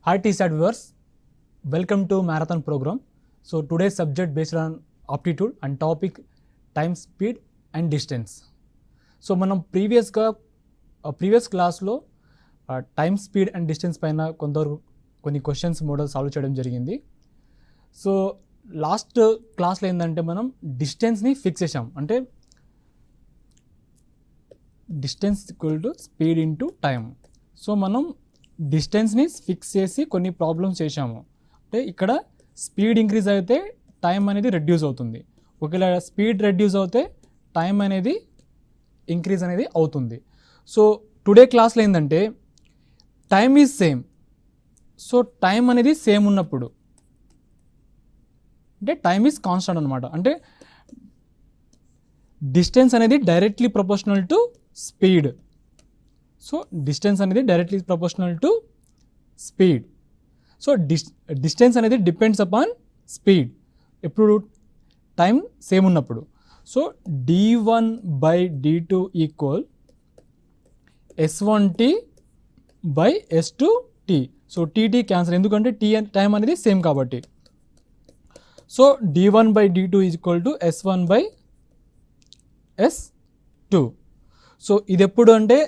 Hi TSAT viewers, welcome to Marathon program. So today's subject based on aptitude and topic time, speed and distance. So మనం previous క్లాస్లో time speed and distance పైన కొన్ని questions model solve చేయడం జరిగింది. So last క్లాస్లో ఏంటంటే మనం డిస్టెన్స్ని ఫిక్స్ చేసాం, అంటే distance equal to speed into time. So మనం డిస్టెన్స్ని ఫిక్స్ చేసి కొన్ని ప్రాబ్లమ్స్ చేసాము. అంటే ఇక్కడ స్పీడ్ ఇంక్రీజ్ అయితే టైం అనేది రెడ్యూస్ అవుతుంది, ఒకవేళ స్పీడ్ రెడ్యూస్ అవుతే టైం అనేది ఇంక్రీజ్ అనేది అవుతుంది. సో టుడే క్లాస్లో ఏంటంటే time is same. So time అనేది సేమ్ ఉన్నప్పుడు అంటే టైం ఈజ్ కాన్స్టెంట్ అనమాట. అంటే డిస్టెన్స్ అనేది directly proportional to speed. So distance అనేది directly proportional to speed. So distance అనేది డిపెండ్స్ అపాన్ స్పీడ్ ఎప్పుడు టైం సేమ్ ఉన్నప్పుడు. So d1/d2 equal s1t by s2t. So TT cancel, ఎందుకంటే టైం అనేది same కాబట్టి. So d1/d2 equal to s1/s2. So ఇది ఎప్పుడు అంటే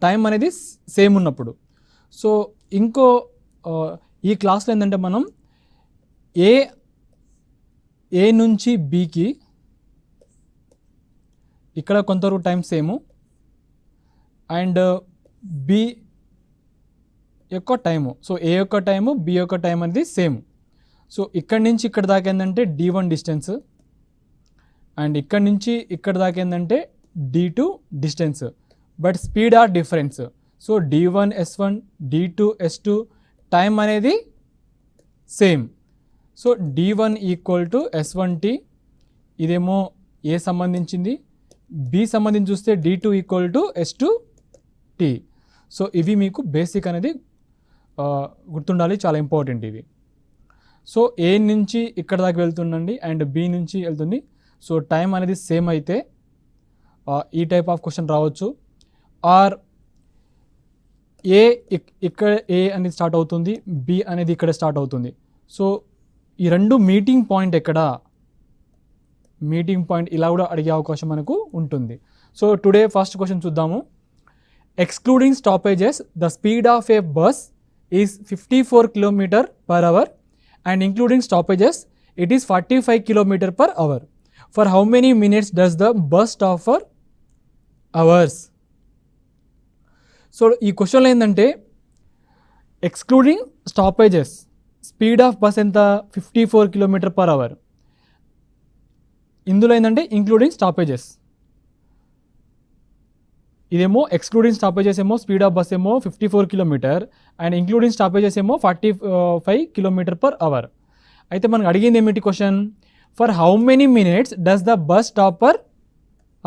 టైం అనేది సేమ్ ఉన్నప్పుడు. సో ఈ క్లాస్లో ఏంటంటే మనం ఏ నుంచి బికి ఇక్కడ కొంతవరకు టైం సేము అండ్ బి యొక్క టైము. సో ఏ యొక్క టైము బి యొక్క టైం అనేది సేమ్. సో ఇక్కడి నుంచి ఇక్కడ దాకా ఏంటంటే d1 డిస్టెన్స్ అండ్ ఇక్కడి నుంచి ఇక్కడ దాకా ఏంటంటే d2 distance, but speed are difference. So d1 s1 d2 s2 time అనేది same. So d1 equal to s1t, ఇదేమో ఏ సంబంధించింది, బి సంబంధించి చూస్తే d2 equal to s2t. So ఇవి మీకు బేసిక్ అనేది గుర్తుండాలి, చాలా ఇంపార్టెంట్ ఇవి. సో ఏ నుంచి ఇక్కడ దాకా వెళ్తుండండి అండ్ బి నుంచి వెళ్తుంది. సో టైం అనేది సేమ్ అయితే ఈ టైప్ ఆఫ్ క్వశ్చన్ రావచ్చు. ఆర్ ఇక్కడ ఏ అనేది స్టార్ట్ అవుతుంది, బి అనేది ఇక్కడ స్టార్ట్ అవుతుంది. సో ఈ రెండు మీటింగ్ పాయింట్ ఎక్కడ, మీటింగ్ పాయింట్ ఇలా కూడా అడిగే అవకాశం మనకు ఉంటుంది. సో టుడే ఫస్ట్ క్వశ్చన్ చూద్దాము. Excluding stoppages the speed of A bus is 54 km/h and including stoppages it is 45 km/h. For how many minutes does the bus stop for hours? So ఈ క్వశ్చన్లో ఏంటంటే excluding stoppages speed of bus ఎంత 54 km/h. ఇందులో ఏంటంటే including stoppages, ఇదేమో excluding stoppages ఏమో speed of bus ఏమో 54 km and including stoppages ఏమో 45 km/h. అయితే మనకు అడిగింది ఏమిటి question, for how many minutes does the bus stop per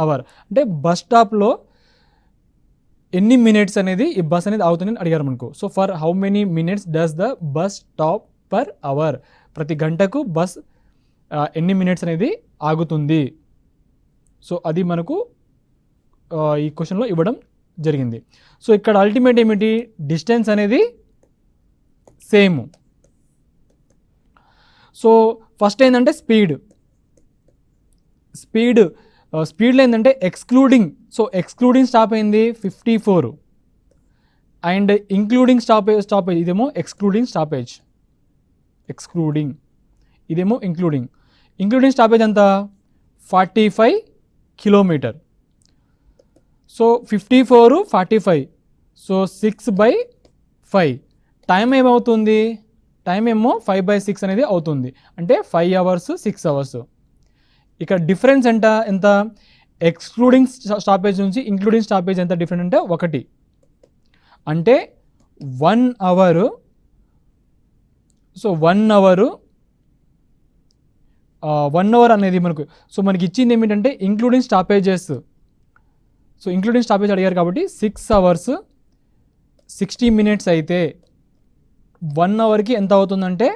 hour. అంటే బస్ స్టాప్లో ఎన్ని మినిట్స్ అనేది ఈ బస్ అనేది ఆగుతుందని అడిగారు మనకు. So for how many minutes does the bus stop per hour, ప్రతి గంటకు బస్ ఎన్ని మినిట్స్ అనేది ఆగుతుంది. సో అది మనకు ఈ క్వశ్చన్లో ఇవ్వడం జరిగింది. సో ఇక్కడ అల్టిమేట్ ఏమిటి, డిస్టెన్స్ అనేది సేమ్. సో ఫస్ట్ ఏంటంటే స్పీడ్లో ఏంటంటే ఎక్స్క్లూడింగ్, సో ఎక్స్క్లూడింగ్ స్టాప్ అయింది 54 అండ్ ఇంక్లూడింగ్ స్టాపేజ్ ఇదేమో ఎక్స్క్లూడింగ్ స్టాపేజ్, ఇదేమో ఇంక్లూడింగ్ స్టాపేజ్ అంతా 45 km. So 54 45, so 6/5. టైం ఏమవుతుంది, టైం ఏమో 5/6 అనేది అవుతుంది, అంటే 5 hours 6 hours. ఇక్కడ డిఫరెన్స్ ఎంత ఎక్స్క్లూడింగ్ స్టాపేజ్ నుంచి ఇంక్లూడింగ్ స్టాపేజ్ ఎంత డిఫరెంట్ అంటే 1, అంటే 1 hour. సో 1 hour అనేది మనకి ఇచ్చింది ఏమిటంటే including stoppages. So including stoppage అడిగారు కాబట్టి 6 hours 60 minutes అయితే 1 hourకి ఎంత అవుతుందంటే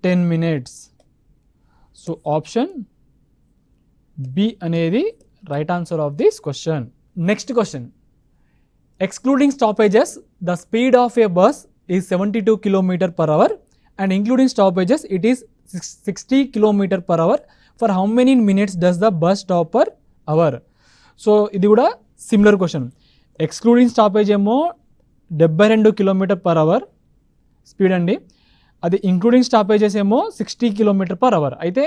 10 minutes. సో ఆప్షన్ బి అనేది right answer of this question. Next question, excluding stoppages the speed of A bus is 72 km per hour and including stoppages it is 60 km per hour. For how many minutes does the bus stop per hour? So ఇది కూడా similar question. Excluding stoppage ఏమో 72 km/h speed అండి. అది including stoppages ఏమో 60 km/h. అయితే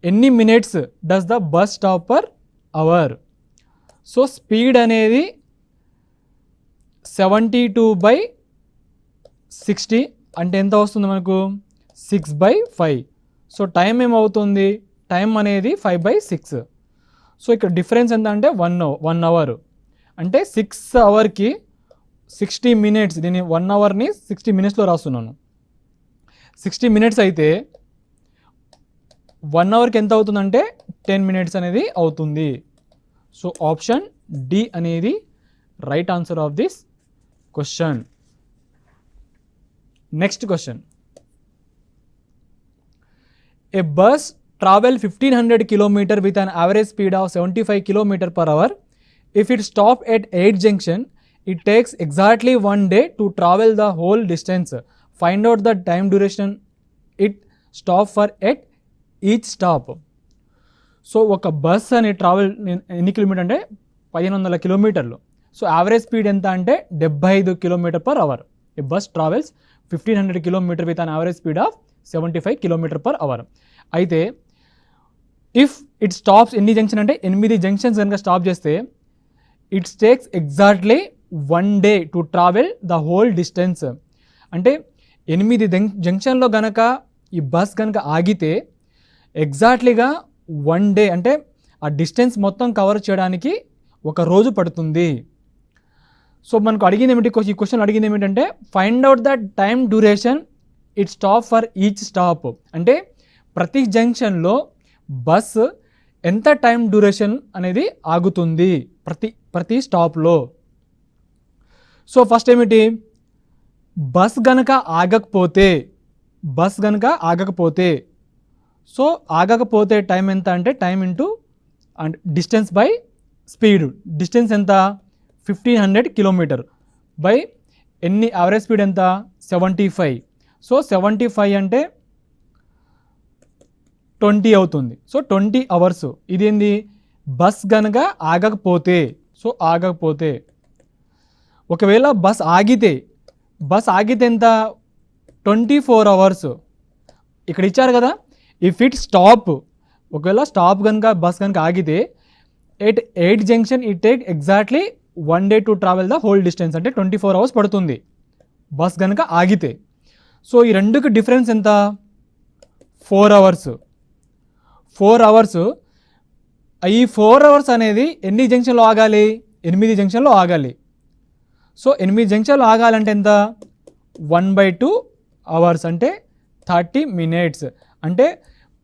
ఎన్ని minutes does the bus stop per hour? So speed అనేది 72/60 అంటే ఎంత వస్తుంది మనకు? 6/5. సో టైం ఏమవుతుంది? టైం అనేది 5/6. సో ఇక్కడ డిఫరెన్స్ ఎంత అంటే 1 అవర్. అంటే 6 అవర్కి 60 మినిట్స్. దీన్ని 1 అవర్ని 60 మినిట్స్లో రాస్తున్నాను. 60 మినిట్స్ అయితే 1 అవర్కి ఎంత అవుతుందంటే 10 మినిట్స్ అనేది అవుతుంది. సో ఆప్షన్ డి అనేది right answer of this question. Next question. A bus travel 1500 km with an average speed of 75 km/h. If it stop at 8 junction, it takes exactly 1 day to travel the whole distance. Find out the time duration it stop for at each stop. So ఒక bus అనే travel ఎన్ని kilometre అంటే 1500 కిలోమీటర్లు. So average speed ఎంత అంటే 75 km/h. A bus travels 1500 km with an average speed of 75 km/h. అయితే if it stops ఎన్ని junction అంటే 8 జంక్షన్స్ కనుక స్టాప్ చేస్తే it's takes exactly 1 day to travel the whole distance. అంటే 8 జంక్షన్లో గనక ఈ బస్ కనుక ఆగితే ఎగ్జాక్ట్లీగా 1 డే అంటే ఆ డిస్టెన్స్ మొత్తం కవర్ చేయడానికి 1 రోజు పడుతుంది. సో మనకు అడిగింది ఏమిటి? ఈ క్వశ్చన్ అడిగింది ఏమిటంటే find out the time duration it stop for each stop. అంటే ప్రతి జంక్షన్లో బస్ ఎంత టైం డ్యూరేషన్ అనేది ఆగుతుంది ప్రతి స్టాప్లో. సో ఫస్ట్ ఏమిటి? బస్ గనక ఆగకపోతే సో ఆగకపోతే టైం ఎంత అంటే time into and distance by speed. Distance ఎంత? 1500 km బై ఎన్ని యావరేజ్ స్పీడ్ ఎంత? 75. సో 75 అంటే 20 అవుతుంది. So 20 hours. ఇదేంది? బస్ గనక ఆగకపోతే. సో ఆగకపోతే ఒకవేళ బస్ ఆగితే ఎంత? 24 అవర్స్. ఇక్కడ ఇచ్చారు కదా, ఇఫ్ ఇట్ స్టాప్, ఒకవేళ స్టాప్ కనుక బస్ కనుక ఆగితే 8 junction it take exactly 1 day to travel the whole distance. అంటే 24 అవర్స్ పడుతుంది బస్ కనుక ఆగితే. సో ఈ రెండుకి డిఫరెన్స్ ఎంత? 4 అవర్స్. 4 అవర్స్. ఈ 4 అవర్స్ అనేది ఎన్ని జంక్షన్లో ఆగాలి? 8 జంక్షన్లో ఆగాలి. సో 8 జంక్షన్లో ఆగాలంటే ఎంత? 1/2 అవర్స్ అంటే 30 మినిట్స్. అంటే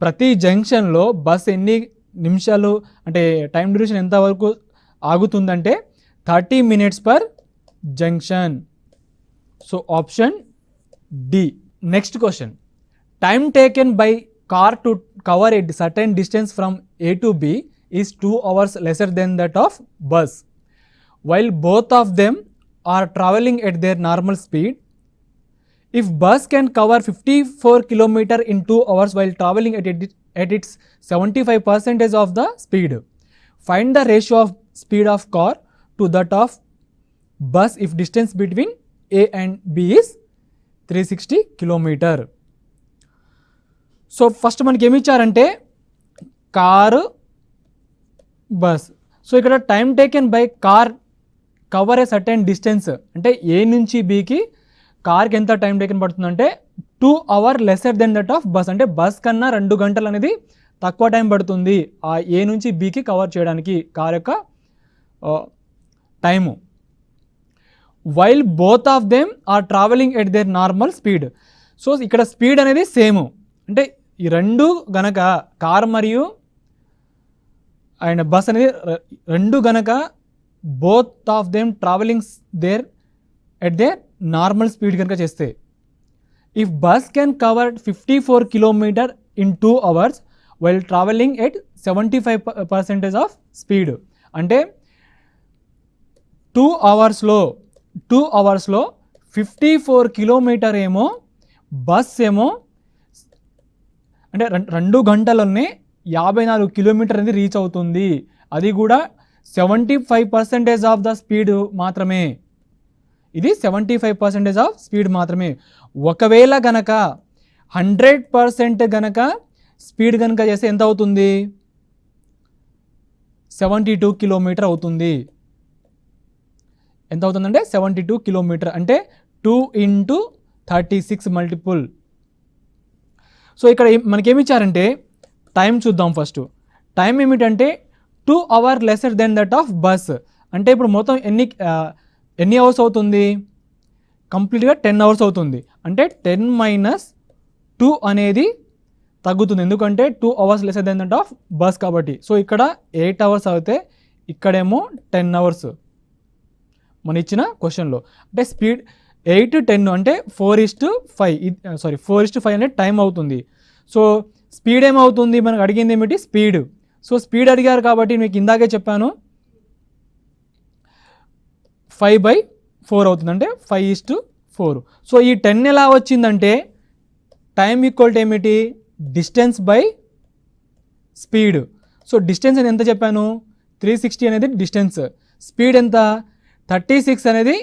ప్రతి జంక్షన్లో బస్ ఎన్ని నిమిషాలు అంటే టైం డ్యూరేషన్ ఎంతవరకు ఆగుతుందంటే 30 minutes per junction. So option D. Next question. Time taken by car to cover a certain distance from A to B is 2 hours lesser than that of bus. While both of them are travelling at their normal speed, if bus can cover 54 km in 2 hours while travelling at its 75% of the speed, find the ratio of speed of car to that of bus if distance between A and B is 360 km. So first మనకి ఏమి ఇచ్చారంటే car, bus. So ఇక్కడ time taken by car cover a certain distance అంటే A నుంచి బీకి కార్కి ఎంత time taken పడుతుందంటే 2 hours lesser than that of bus. అంటే బస్ కన్నా 2 గంటలు అనేది తక్కువ టైం పడుతుంది ఆ ఏ నుంచి బీకి కవర్ చేయడానికి కార్ యొక్క time. While both of them are travelling at their normal speed. So ఇక్కడ స్పీడ్ అనేది సేమ్. అంటే ఈ రెండు గనక కార్ మరియు అండ్ బస్ అనేది రెండు గనక both of them travelling their at their normal speed కనుక చేస్తే, if bus can cover 54 km in 2 hours while travelling at 75% of speed. అంటే 2 అవర్స్లో 54 కిలోమీటర్ ఏమో బస్ ఏమో అంటే 2 గంటల్లోనే 54 కిలోమీటర్ అనేది రీచ్ అవుతుంది. అది కూడా 75% ఆఫ్ ద స్పీడ్ మాత్రమే. ఇది 75% ఆఫ్ స్పీడ్ మాత్రమే. ఒకవేళ గనక 100% గనక స్పీడ్ కనుక చేస్తే ఎంత అవుతుంది? 72 కిలోమీటర్ అవుతుంది. ఎంత అవుతుందంటే 72 కిలోమీటర్, అంటే 2 × 36 మల్టిపుల్. సో ఇక్కడ మనకేమి ఇచ్చారంటే టైం చూద్దాం. ఫస్ట్ టైం ఏమిటంటే 2 hours lesser than that of bus. అంటే ఇప్పుడు మొత్తం ఎన్ని అవర్స్ అవుతుంది? కంప్లీట్గా 10 hours అవుతుంది. అంటే 10 - 2 అనేది తగ్గుతుంది, ఎందుకంటే 2 hours lesser than that of bus కాబట్టి. సో ఇక్కడ 8 hours అయితే ఇక్కడేమో 10 hours మన ఇచ్చిన క్వశ్చన్లో. అంటే స్పీడ్ 8 to 10 అంటే 4:5 అనేది టైం అవుతుంది. సో స్పీడ్ ఏమవుతుంది? మనకు అడిగింది ఏమిటి? స్పీడ్. సో స్పీడ్ అడిగారు కాబట్టి మీకు ఇందాకే చెప్పాను 5/4 అవుతుంది, అంటే 5:4. సో ఈ 10 ఎలా వచ్చిందంటే టైం ఈక్వల్ టు ఏమిటి? Distance by speed. So distance అని ఎంత చెప్పాను? 360 అనేది డిస్టెన్స్. స్పీడ్ ఎంత? 36 అనేది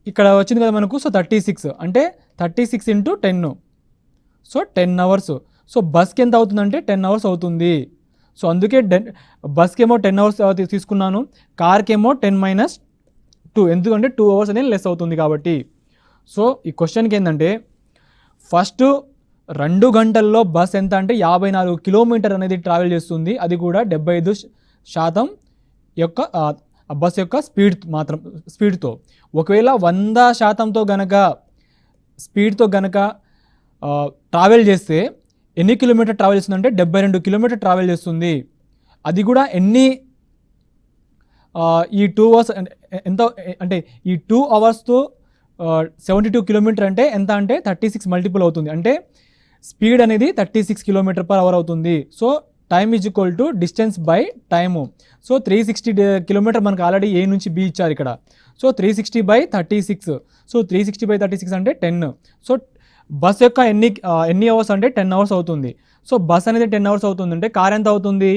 ఇక్కడ వచ్చింది కదా మనకు. సో 36 అంటే 36 × 10. So 10 hours. సో బస్కి ఎంత అవుతుందంటే 10 hours అవుతుంది. సో అందుకే బస్కి ఏమో 10 hours తీసుకున్నాను, కార్కి ఏమో 10 - 2, ఎందుకంటే 2 hours అనేది లెస్ అవుతుంది కాబట్టి. సో ఈ క్వశ్చన్కి ఏంటంటే ఫస్ట్ 2 గంటల్లో బస్ ఎంత అంటే 54 కిలోమీటర్ అనేది ట్రావెల్ చేస్తుంది. అది కూడా 75% యొక్క బస్ యొక్క స్పీడ్తో. ఒకవేళ 100%తో గనక స్పీడ్తో గనక ట్రావెల్ చేస్తే ఎన్ని కిలోమీటర్ ట్రావెల్ చేస్తుందంటే 72 కిలోమీటర్ ట్రావెల్ చేస్తుంది. అది కూడా ఈ 2 hours ఎంత అంటే ఈ 2 hours-తో 72 కిలోమీటర్ అంటే ఎంత అంటే 36 మల్టిపుల్ అవుతుంది. అంటే స్పీడ్ అనేది 36 km/h అవుతుంది. So time is equal to distance by time. So 360 kilometre మనకు ఆల్రెడీ ఏ నుంచి బి ఇచ్చారు ఇక్కడ. సో 360/36. సో 360/36 అంటే 10. సో బస్ యొక్క ఎన్ని అవర్స్ అంటే 10 hours అవుతుంది. సో బస్ అనేది 10 hours అవుతుంది అంటే కార్ ఎంత అవుతుంది?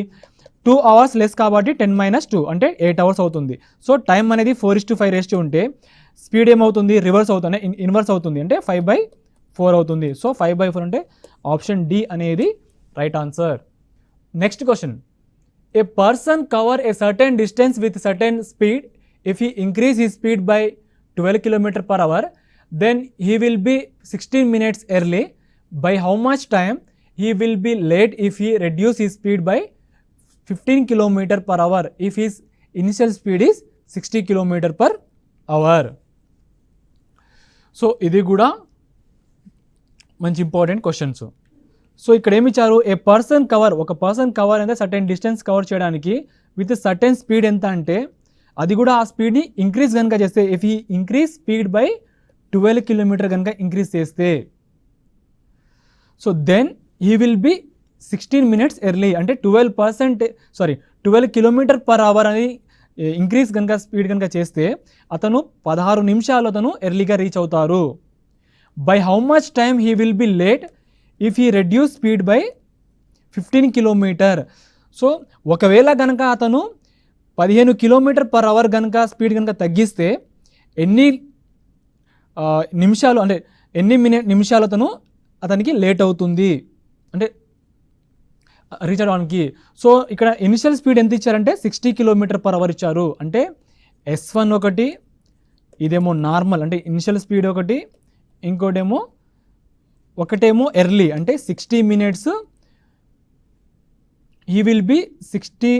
2 hours లెస్ కాబట్టి 10 - 2 అంటే 8 hours అవుతుంది. సో టైం అనేది 4:5 రేషియో ఉంటే స్పీడ్ ఏమవుతుంది? రివర్స్ అవుతుంది, ఇన్వర్స్ అవుతుంది, అంటే 5/4 అవుతుంది. సో 5/4 అంటే ఆప్షన్ డి అనేది right answer. Next question. A person cover a certain distance with certain speed. If he increase he speed by 12 km/h, then he will be 16 minutes early. By how much time he will be late if he reduce his speed by 15 km/h if his initial speed is 60 km/h? So ఇది కూడా మంచి important questions. So ఇక్కడ ఏమి ఇచ్చారు? ఏ person cover, ఒక person cover అంటే certain distance cover చేయడానికి with certain speed ఎంత అంటే అది కూడా ఆ స్పీడ్ని ఇంక్రీజ్ కనుక చేస్తే, ఇఫ్ ఈ ఇంక్రీజ్ స్పీడ్ బై 12 km కనుక ఇంక్రీజ్ చేస్తే, so then he will be 16 minutes early. అంటే 12 km/h అని ఇంక్రీజ్ కనుక స్పీడ్ కనుక చేస్తే అతను 16 నిమిషాలు అతను ఎర్లీగా రీచ్ అవుతారు. By how much time he will be late if he reduce speed by 15 km. So ఒకవేళ కనుక అతను 15 km/h కనుక స్పీడ్ కనుక తగ్గిస్తే ఎన్ని నిమిషాలు అంటే ఎన్ని నిమిషాలు అతనికి లేట్ అవుతుంది అంటే రీచ్ అవడానికి. సో ఇక్కడ ఇనిషియల్ స్పీడ్ ఎంత ఇచ్చారంటే 60 km/h ఇచ్చారు. అంటే S1 ఒకటి, ఇదేమో నార్మల్ అంటే ఇనిషియల్ స్పీడ్ ఒకటి, ఒకటేమో ఎర్లీ అంటే 60 minutes. He will B 60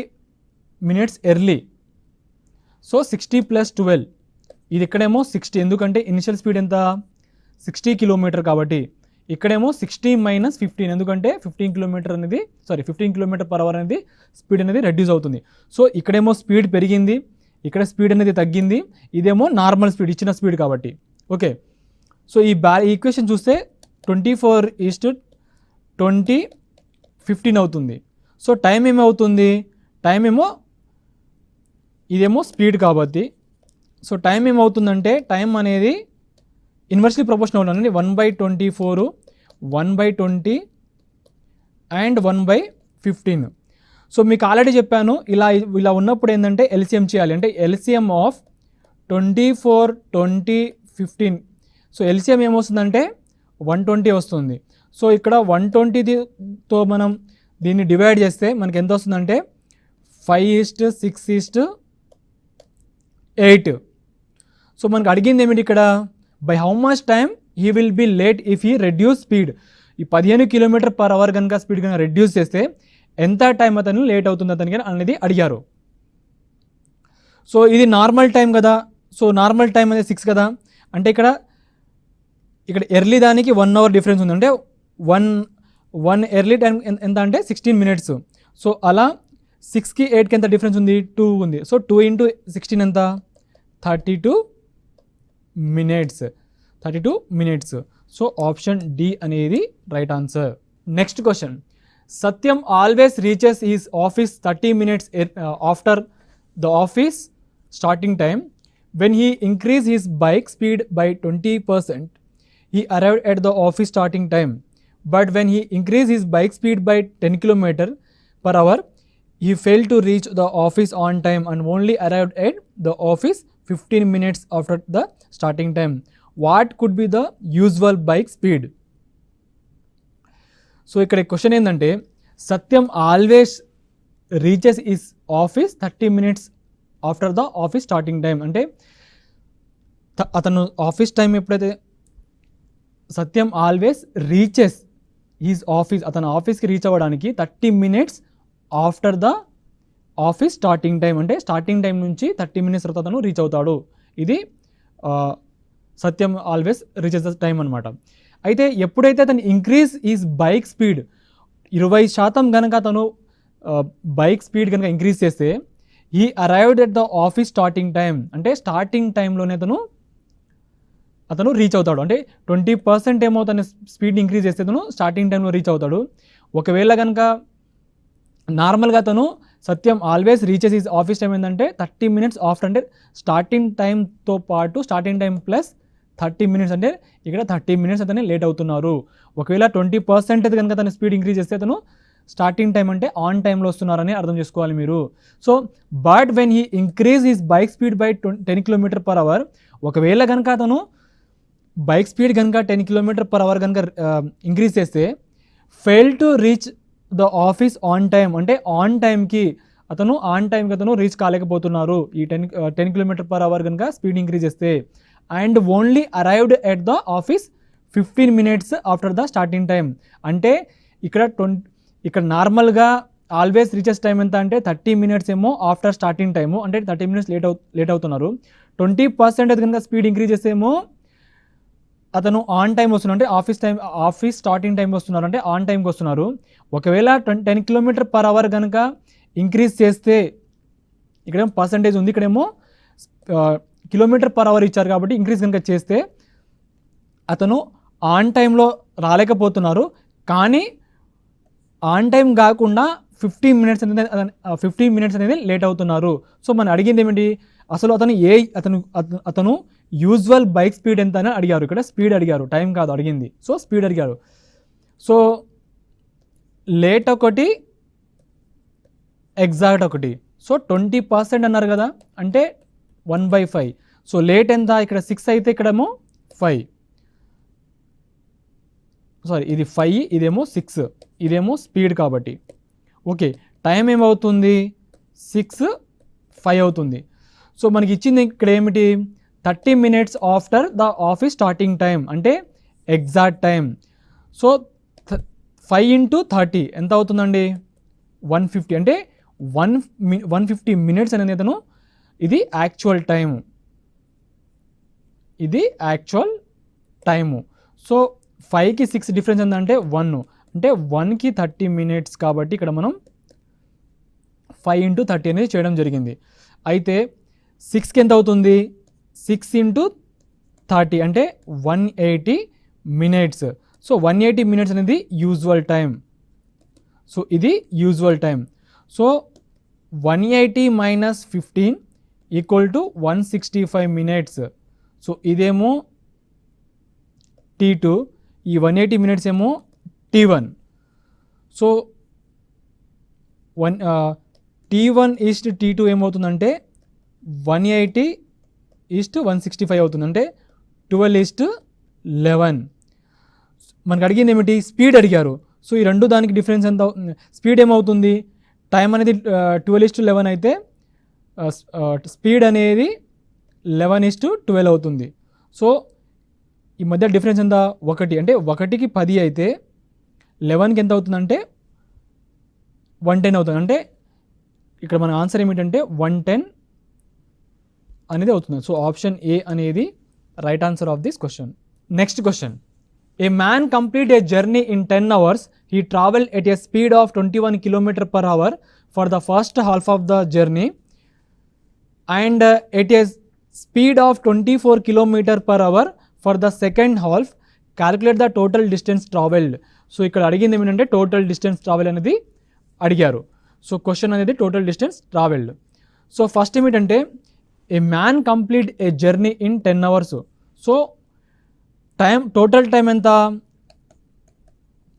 minutes early. So 60 + 12, ఇది ఇక్కడేమో 60, ఎందుకంటే ఇనిషియల్ స్పీడ్ ఎంత 60 km కాబట్టి. ఇక్కడేమో 60 - 15, ఎందుకంటే 15 km/h అనేది స్పీడ్ అనేది రెడ్యూస్ అవుతుంది. సో ఇక్కడేమో స్పీడ్ పెరిగింది, ఇక్కడ స్పీడ్ అనేది తగ్గింది, ఇదేమో నార్మల్ స్పీడ్ ఇచ్చిన స్పీడ్ కాబట్టి. ఓకే, సో ఈ ఈక్వేషన్ చూస్తే 24:20 15 అవుతుంది. సో టైం ఏమవుతుంది? టైం ఏమో ఇదేమో స్పీడ్ కాబట్టి సో టైం ఏమవుతుందంటే టైం అనేది ఇన్వర్స్లీ ప్రపోర్షనల్ ఉందండి. 1/24, 1/20 అండ్ 1/15. సో మీకు ఆల్రెడీ చెప్పాను, ఇలా ఉన్నప్పుడు ఏంటంటే ఎల్సిఎం చేయాలి. అంటే ఎల్సిఎం ఆఫ్ 24, 20, 15. సో ఎల్సిఎం ఏమొస్తుందంటే 120 వస్తుంది. సో ఇక్కడ 120తో మనం దీన్ని డివైడ్ చేస్తే మనకి ఎంత వస్తుందంటే 5:6:8. సో మనకు అడిగింది ఏమిటి ఇక్కడ, by how much time he will be late if he reduce speed. ఈ 15 km/h కనుక స్పీడ్ కనుక రెడ్యూస్ చేస్తే ఎంత టైం అతను లేట్ అవుతుంది అతనికి అనేది అడిగారు. సో ఇది నార్మల్ టైం కదా. సో నార్మల్ టైం అనేది 6 కదా. అంటే ఇక్కడ ఎర్లీ దానికి 1 hour డిఫరెన్స్ ఉంది. అంటే వన్ ఎర్లీ టైం ఎంత అంటే 16 minutes. సో అలా 6కి 8కి ఎంత డిఫరెన్స్ ఉంది, 2 ఉంది. సో 2 × 16 ఎంత, 32 minutes. సో ఆప్షన్ డి అనేది right answer. Next question, Satyam always reaches his office 30 minutes after the office starting time. When he increase his bike speed by 20%, he arrived at the office starting time. But when he increased his bike speed by 10 km/h, he failed to reach the office on time and only arrived at the office 15 minutes after the starting time. What could be the usual bike speed? So ఇక్కడ question ఏంటంటే, Satyam always reaches his office 30 minutes after the office starting time. అంటే అతను office time ఎప్పుడైతే, Satyam always reaches his office, అతను ఆఫీస్కి reach అవ్వడానికి 30 minutes after the office starting time. అంటే starting time నుంచి 30 minutes తర్వాత అతను రీచ్ అవుతాడు. ఇది Satyam always reaches the time అనమాట. అయితే ఎప్పుడైతే అతను ఇంక్రీజ్ ఈజ్ బైక్ స్పీడ్ 20% కనుక అతను బైక్ స్పీడ్ కనుక ఇంక్రీజ్ చేస్తే, ఈ arrived at the office starting time. అంటే స్టార్టింగ్ టైంలోనే అతను రీచ్ అవుతాడు. అంటే 20% ఏమో తన స్పీడ్ ఇంక్రీజ్ చేస్తే అతను స్టార్టింగ్ టైంలో రీచ్ అవుతాడు. ఒకవేళ కనుక నార్మల్గా అతను Satyam always reaches his office time ఏంటంటే 30 minutes ఆఫ్టర్, అంటే స్టార్టింగ్ టైంతో పాటు స్టార్టింగ్ టైం ప్లస్ 30 minutes, అంటే ఇక్కడ 30 minutes అతను లేట్ అవుతున్నారు. ఒకవేళ 20% కనుక తన స్పీడ్ ఇంక్రీజ్ చేస్తే అతను స్టార్టింగ్ టైం అంటే ఆన్ టైంలో వస్తున్నారని అర్థం చేసుకోవాలి మీరు. So but when he increase his bike speed by 10 km/h, ఒకవేళ కనుక అతను బైక్ స్పీడ్ కనుక 10 km/h కనుక ఇంక్రీజ్ చేస్తే, fail to reach the office on time. అంటే ఆన్ టైంకి అతను రీచ్ కాలేకపోతున్నారు ఈ 10 km/h కనుక స్పీడ్ ఇంక్రీజ్ చేస్తే. And only arrived at the office 15 minutes after the starting time. అంటే ఇక్కడ నార్మల్గా ఆల్వేస్ రీచెస్ టైం ఎంత అంటే 30 minutes ఏమో ఆఫ్టర్ స్టార్టింగ్ టైము, అంటే 30 minutes లేట్ అవుతున్నారు. 20% కనుక స్పీడ్ ఇంక్రీజ్ చేస్తేమో అతను ఆన్ టైం వస్తున్నారు, అంటే ఆఫీస్ స్టార్టింగ్ టైం వస్తున్నారు, అంటే ఆన్ టైంకి వస్తున్నారు. ఒకవేళ 10 km/h కనుక ఇంక్రీజ్ చేస్తే, ఇక్కడేమో పర్సంటేజ్ ఉంది, ఇక్కడేమో km/h ఇచ్చారు కాబట్టి ఇంక్రీజ్ కనుక చేస్తే అతను ఆన్ టైంలో రాలేకపోతున్నారు. కానీ ఆన్ టైం కాకుండా 15 minutes అనేది లేట్ అవుతున్నారు. సో మనం అడిగింది ఏమిటి, అసలు అతను యూజువల్ బైక్ స్పీడ్ ఎంత అని అడిగారు. ఇక్కడ స్పీడ్ అడిగారు, టైం కాదు అడిగింది. సో స్పీడ్ అడిగారు. సో లేట్ ఒకటి, ఎగ్జాక్ట్ ఒకటి. సో 20% అన్నారు కదా, అంటే 1/5. సో లేట్ ఎంత, ఇక్కడ 6 అయితే ఇక్కడేమో 5, సారీ ఇది 5, ఇదేమో 6, ఇదేమో స్పీడ్ కాబట్టి. ఓకే, టైం ఏమవుతుంది, 6, 5 అవుతుంది. సో మనకి ఇచ్చింది ఇక్కడ ఏమిటి, 30 minutes after the office starting time, అంటే ఎగ్జాక్ట్ టైం. సో 5 × 30 ఎంత అవుతుందండి, 150. అంటే 150 minutes అనేది అతను, ఇది యాక్చువల్ టైము. సో 5కి 6 డిఫరెన్స్ ఏంటంటే 1, అంటే 1కి 30 minutes కాబట్టి ఇక్కడ మనం 5 × 30 అనేది చేయడం జరిగింది. అయితే 6కి ఎంత అవుతుంది, 6 × 30 అంటే 180 minutes. సో 180 minutes అనేది యూజువల్ టైం. సో ఇది usual time. So 180 - 15 equal to 165 minutes. So ఇదేమో T2, ఈ 180 మినిట్స్ ఏమో T1. So T1 east T2 ఏమవుతుందంటే 180 ఈస్ట్ 165 అవుతుంది, అంటే 12:11. మనకు అడిగింది ఏమిటి, స్పీడ్ అడిగారు. సో ఈ రెండు దానికి డిఫరెన్స్ ఎంత, స్పీడ్ ఏమవుతుంది, టైం అనేది 12:11 అయితే స్పీడ్ అనేది 11:12 అవుతుంది. సో ఈ మధ్య డిఫరెన్స్ ఎంత, 1, అంటే 1కి 10 అయితే 11కి ఎంత అవుతుందంటే 110 అవుతుంది. అంటే ఇక్కడ మన ఆన్సర్ ఏమిటంటే 110 అనేది అవుతుంది. సో ఆప్షన్ ఏ అనేది right answer of this question. Next question, a man complete a journey in 10 hours. He traveled at a speed of 21 km/h for the first half of the journey and at a speed of 24 km/h for the second half. Calculate the total distance traveled. సో ఇక్కడ అడిగింది ఏమిటంటే total distance travel అనేది అడిగారు. So question అనేది total distance travelled. So first ఏమిటంటే a man complete a journey in 10 hours. So total time ఎంత,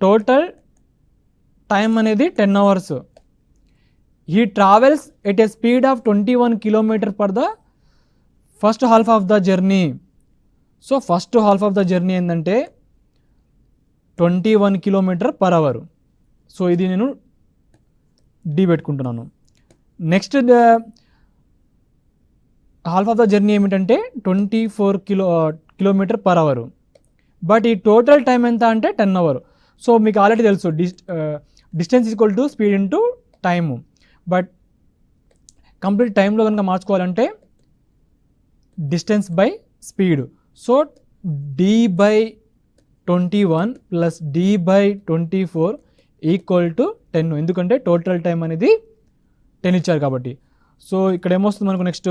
total time అనేది 10 hours. He travels at a speed of 21 km for the first half of the journey. So first half of the journey ఏంటంటే 21 km/h. So ఇది నేను D పెట్టుకుంటున్నాను. Next half of the journey ఏమిటంటే 24 km/h. But ఈ total time ఎంత అంటే 10 hours. So మీకు already తెలుసు distance equal to speed into time. But complete టైంలో కనుక మార్చుకోవాలంటే distance by speed. So d/21 plus d/24 equal to 10, ఎందుకంటే టోటల్ టైం అనేది 10 ఇచ్చారు కాబట్టి. సో ఇక్కడ ఏమొస్తుంది మనకు next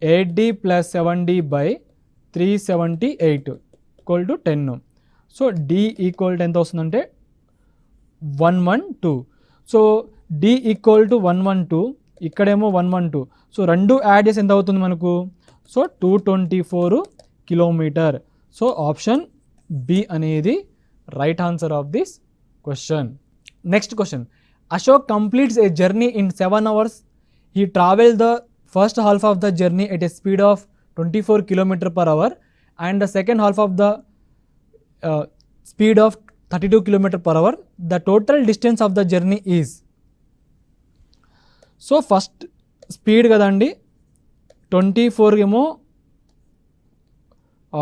8d plus 7d/378 equal to 10. So d equal to ఎంత వస్తుందంటే 112. సో d ఈక్వల్ టు 112, ఇక్కడేమో 112. సో రెండు యాడ్ చేసి ఎంత అవుతుంది మనకు, so 224 km. So option B అనేది right answer of this question. Next question, Ashok completes a journey in 7 hours. He traveled the first half of the journey at a speed of 24 km/h and the second half of the speed of 32 km/h. The total distance of the journey is. So first speed కదండి, 24 ఏమో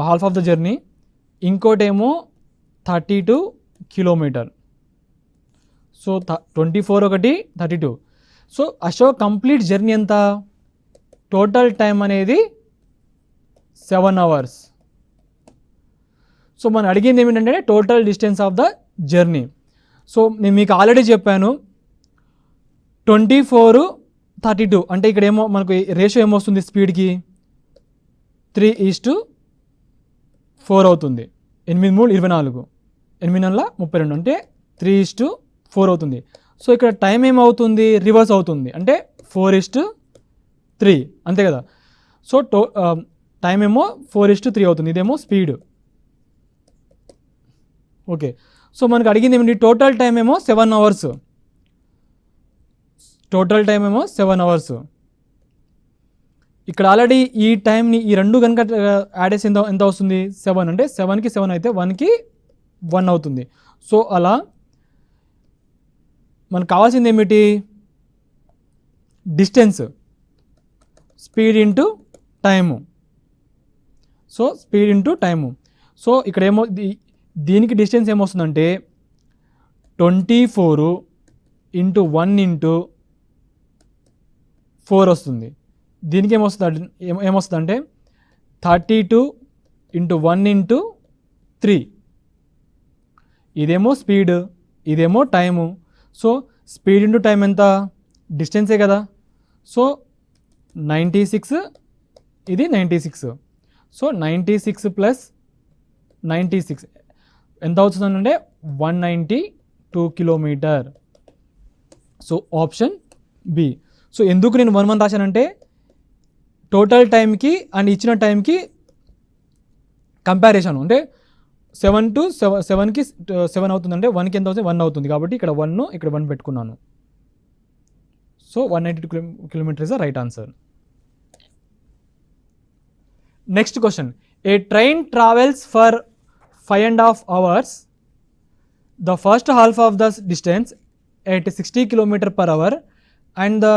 half of the journey, ఇంకోటేమో 32 km. So 24 ఒకటి 32. So Ashok complete journey ఎంత, total time అనేది 7 hours. So మనం అడిగింది ఏమిటంటే total distance of the journey. So నేను మీకు ఆల్రెడీ చెప్పాను 24 32, అంటే ఇక్కడ ఏమో మనకు రేషియో ఏమొస్తుంది స్పీడ్కి 3:4 అవుతుంది. 8 3 24, 8 9 32, అంటే 3:4 అవుతుంది. సో ఇక్కడ టైం ఏమవుతుంది, రివర్స్ అవుతుంది, అంటే 4:3 అంతే కదా. సో టైం ఏమో 4:3 అవుతుంది, ఇదేమో స్పీడ్. ఓకే, సో మనకు అడిగింది ఏమిటి, టోటల్ టైం ఏమో 7 hours. టోటల్ టైం ఏమో 7 hours. ఇక్కడ ఆల్రెడీ ఈ టైంని ఈ రెండు కనుక యాడ్ చేసి ఎంత వస్తుంది, 7, అంటే 7కి 7 అయితే 1కి 1 అవుతుంది. సో అలా మనకు కావాల్సింది ఏమిటి, distance, speed into time. So speed into time. So ఇక్కడ ఏమో దీనికి డిస్టెన్స్ ఏమొస్తుందంటే 24 ఇంటూ 1 × 4 వస్తుంది. దీనికి ఏమొస్తుందంటే 32 ఇంటూ 1 × 3. ఇదేమో స్పీడ్, ఇదేమో time. So speed into time ఎంత, డిస్టెన్సే కదా. సో 96, ఇది 96. సో 96 ప్లస్ 96 ఎంత అవుతుందంటే 192 km. So option B. So ఎందుకు నేను 1 రాశానంటే టోటల్ టైంకి అండ్ ఇచ్చిన టైంకి కంపారిజన్ అంటే 7 to 7కి 7 అవుతుంది అంటే 1కి ఎంత అవుతుంది 1 అవుతుంది కాబట్టి ఇక్కడ 1 ఇక్కడ 1 పెట్టుకున్నాను. So 192 kilometre is the right answer. Next question, a train travels for 5.5 hours. The first half of the distance at 60 km/h and the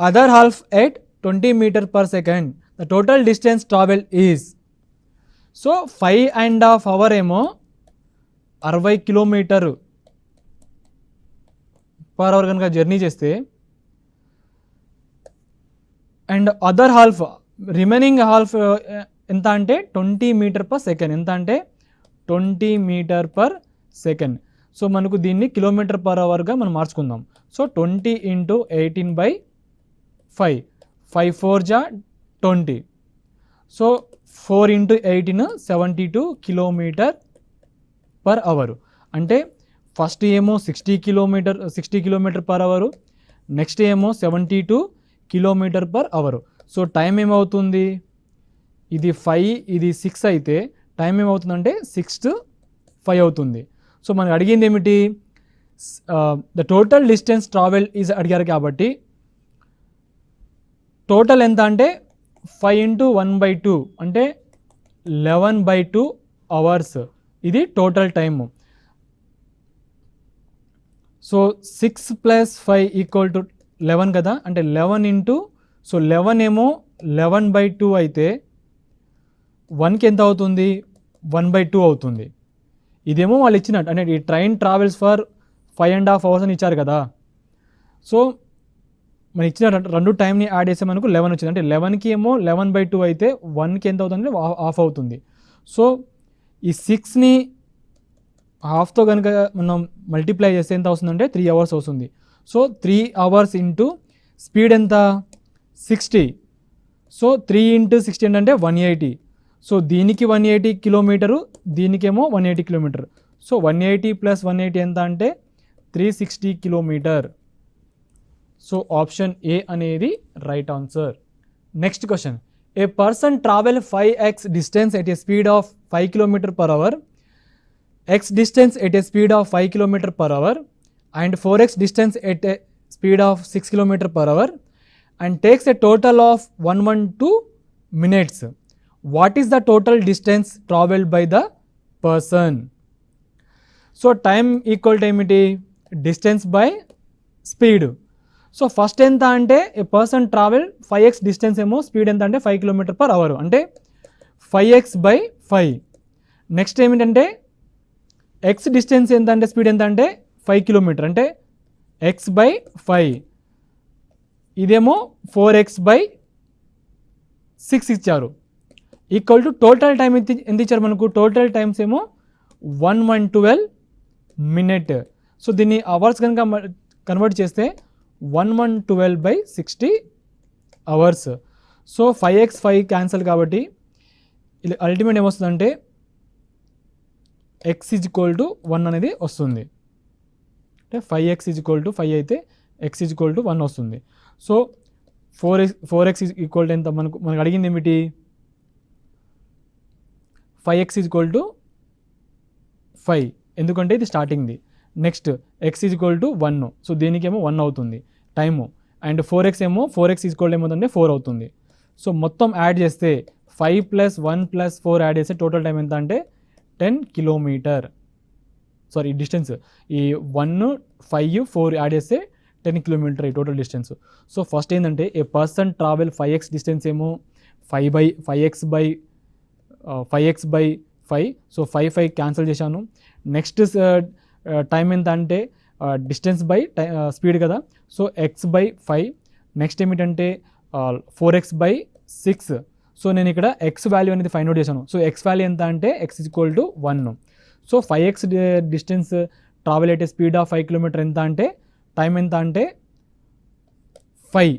other half at 20 m/s. The total distance traveled is. So 5.5 hours ఏమో 60 km/h కనుక journey చేస్తే and other half remaining half ఎంత అంటే 20 m/s. ఎంత అంటే 20 m/s. So మనకు దీన్ని km/hగా మనం మార్చుకుందాం. సో 20 × 18/5 5 4 జా 20. So 4 × 18 72 km/h. అంటే ఫస్ట్ ఏమో 60 km/h, నెక్స్ట్ ఏమో 72 km/h. సో టైం ఏమవుతుంది, ఇది 5 ఇది 6 అయితే టైం ఏమవుతుందంటే 6 to 5 అవుతుంది. సో మనకు అడిగింది ఏమిటి, the total distance travel is అడిగారు కాబట్టి టోటల్ ఎంత అంటే 5 × 1/2 అంటే 11/2 hours. ఇది టోటల్ టైము. సో 6 + 5 = 11 కదా, అంటే 11 ఇంటూ సో 11 ఏమో 11/2 అయితే 1కి ఎంత అవుతుంది 1/2 అవుతుంది. ఇదేమో వాళ్ళు ఇచ్చినట్టు అంటే ఈ ట్రైన్ ట్రావెల్స్ ఫర్ 5.5 hours అని ఇచ్చారు కదా. సో మనం ఇచ్చిన రెండు టైంని యాడ్ చేస్తే మనకు 11 వచ్చింది. అంటే 11కి ఏమో 11/2 అయితే 1కి ఎంత అవుతుంది అంటే హాఫ్ అవుతుంది. సో ఈ 6ని హాఫ్తో కనుక మనం మల్టిప్లై చేస్తే ఎంత వస్తుందంటే 3 hours వస్తుంది. సో 3 hours ఇంటూ స్పీడ్ ఎంత 60. సో 3 × 60 ఏంటంటే 180. సో దీనికి 180 కిలోమీటరు, దీనికేమో 180 కిలోమీటర్. సో 180 + 180 ఎంత అంటే 360 కిలోమీటర్. సో ఆప్షన్ ఏ అనేది right answer. Next question, a person travel 5x distance at a speed of 5 km/h, x distance at a speed of 5 km/h and 4x distance at a speed of 6 km/h and takes a total of 112 minutes. What is the total distance traveled by the person? So time equal to ఏమిటి, distance by speed. So first ఎంత అంటే ఏ person travel 5x distance ఏమో speed ఎంత అంటే 5 km/h అంటే 5x/5. Next ఏమిటంటే X distance ఎంత అంటే స్పీడ్ ఎంత అంటే 5 km అంటే x/5. ఇదేమో 4x/6 ఇచ్చారు. ఈక్వల్ టు టోటల్ టైం ఎంత ఇచ్చారు మనకు, టోటల్ టైమ్స్ ఏమో 112 minutes. సో దీన్ని అవర్స్ కనుక కన్వర్ట్ చేస్తే 112/60 hours. సో 5x/5 క్యాన్సల్ కాబట్టి అల్టిమేట్ ఏమొస్తుందంటే x = 1 అనేది వస్తుంది. అంటే 5x = 5 అయితే x = 1 వస్తుంది. సో 4x = ఎంత మనకు అడిగింది ఏమిటి, 5x = 5 ఎందుకంటే ఇది స్టార్టింగ్ది. Next x = 1. సో దీనికేమో 1 అవుతుంది టైము. అండ్ 4x ఏమో 4x = ఏమవుతుందంటే 4 అవుతుంది. సో మొత్తం యాడ్ చేస్తే 5 + 1 + 4 యాడ్ చేస్తే టోటల్ టైం ఎంత అంటే 10 km. సారీ డిస్టెన్స్ ఈ 1 5 4 యాడ్ చేస్తే 10 km ఈ టోటల్ డిస్టెన్స్. సో ఫస్ట్ ఏంటంటే ఏ పర్సన్ ట్రావెల్ 5x డిస్టెన్స్ ఏమో 5x/5. సో 5 క్యాన్సిల్ చేశాను. నెక్స్ట్ టైం ఎంత అంటే డిస్టెన్స్ బై స్పీడ్ కదా, సో x/5. నెక్స్ట్ ఏమిటంటే 4x/6. సో నేను ఇక్కడ x వాల్యూ అనేది ఫైండ్ అవుట్ చేశాను. సో x వాల్యూ ఎంత అంటే x = 1. So 5x distance travel అయితే స్పీడ్ ఆఫ్ 5 km ఎంత అంటే టైం ఎంత అంటే 5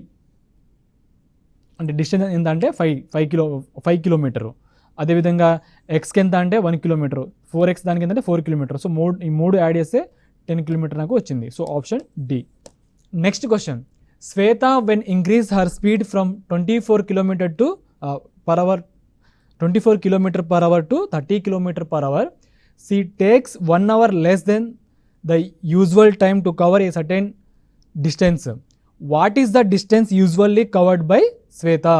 అంటే డిస్టెన్స్ ఎంత అంటే 5 km. అదేవిధంగా ఎక్స్కి ఎంత అంటే 1 km, 4x దానికి ఏంటంటే 4 km. సో ఈ మూడు యాడ్ చేస్తే 10 km నాకు వచ్చింది. So option D. Next question, Shweta when increase her speed from 24 kilometre to per hour 24 kilometre per hour to 30 kilometre per hour. She takes 1 hour less than the usual time to cover a certain distance. What is the distance usually covered by Sweta?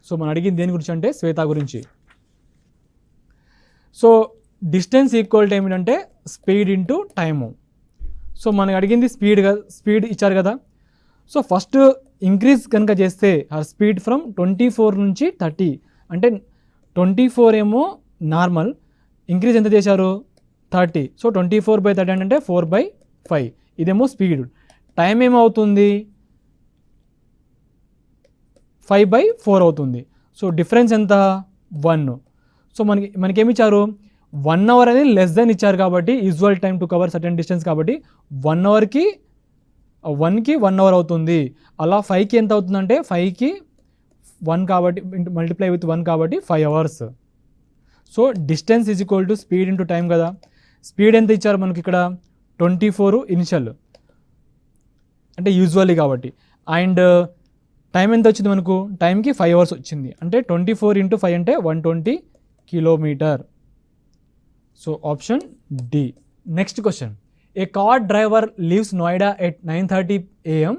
So మనం అడిగింది దేని గురించి అంటే శ్వేత గురించి. So distance equal time ఏంటంటే speed into time. So మనకు అడిగింది speed ఇచ్చారు కదా. సో ఫస్ట్ ఇంక్రీజ్ కనుక చేస్తే ఆ స్పీడ్ ఫ్రమ్ 24 నుంచి 30 అంటే 24 ఏమో నార్మల్, ఇంక్రీజ్ ఎంత చేశారు 30. సో 24/30 అంటే 4/5. ఇదేమో స్పీడ్. టైం ఏమవుతుంది 5/4 అవుతుంది. సో డిఫరెన్స్ ఎంత 1. సో మనకేమి ఇచ్చారు 1 అవర్ అనేది లెస్ దెన్ ఇచ్చారు కాబట్టి usual time to cover certain distance కాబట్టి 1 అవర్కి 1కి 1 అవర్ అవుతుంది. అలా 5కి ఎంత అవుతుందంటే 5కి 1 కాబట్టి మల్టిప్లై విత్ 1 కాబట్టి 5 hours. So distance is equal to speed into time కదా. స్పీడ్ ఎంత ఇచ్చారు మనకి ఇక్కడ 24 ఇనిషియల్ అంటే యూజువల్లీ కాబట్టి. అండ్ టైం ఎంత వచ్చింది మనకు టైంకి 5 అవర్స్ వచ్చింది అంటే 24 into 5 అంటే 120 kilometre. So option D. Next question. A car driver leaves Noida at 9:30 a.m.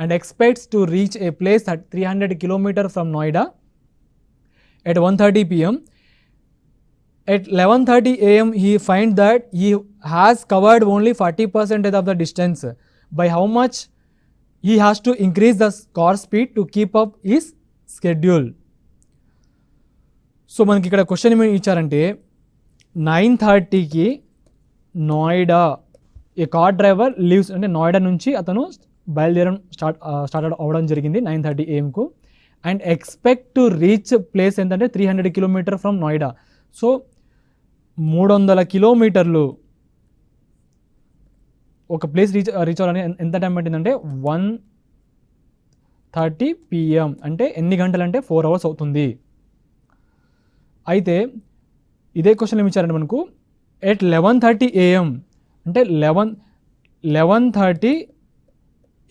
and expects to reach a place at 300 km from Noida at 1:30 p.m. At 11:30 a.m. he finds that he has covered only 40% of the distance. By how much he has to increase the car speed to keep up his schedule? So మనకి ఇక్కడ question ఏమి ఇచ్చారంటే 9:30కి నోయిడా ఏ car driver leaves అంటే నోయిడా నుంచి అతను బయలుదేరడం start అవ్వడం జరిగింది 9:30 AM and expect to reach place ఏంటంటే 300 కిలోమీటర్ ఫ్రమ్ నోయిడా. సో 300 కిలోమీటర్లు ఒక ప్లేస్ రీచ్ అవ్వాలని ఎంత టైం పట్టిందంటే 1:30 PM అంటే ఎన్ని గంటలు అంటే 4 అవర్స్ అవుతుంది. అయితే ఇదే క్వశ్చన్ ఏమి ఇచ్చారంటే మనకు ఎట్ 11:30 AM అంటే 11:30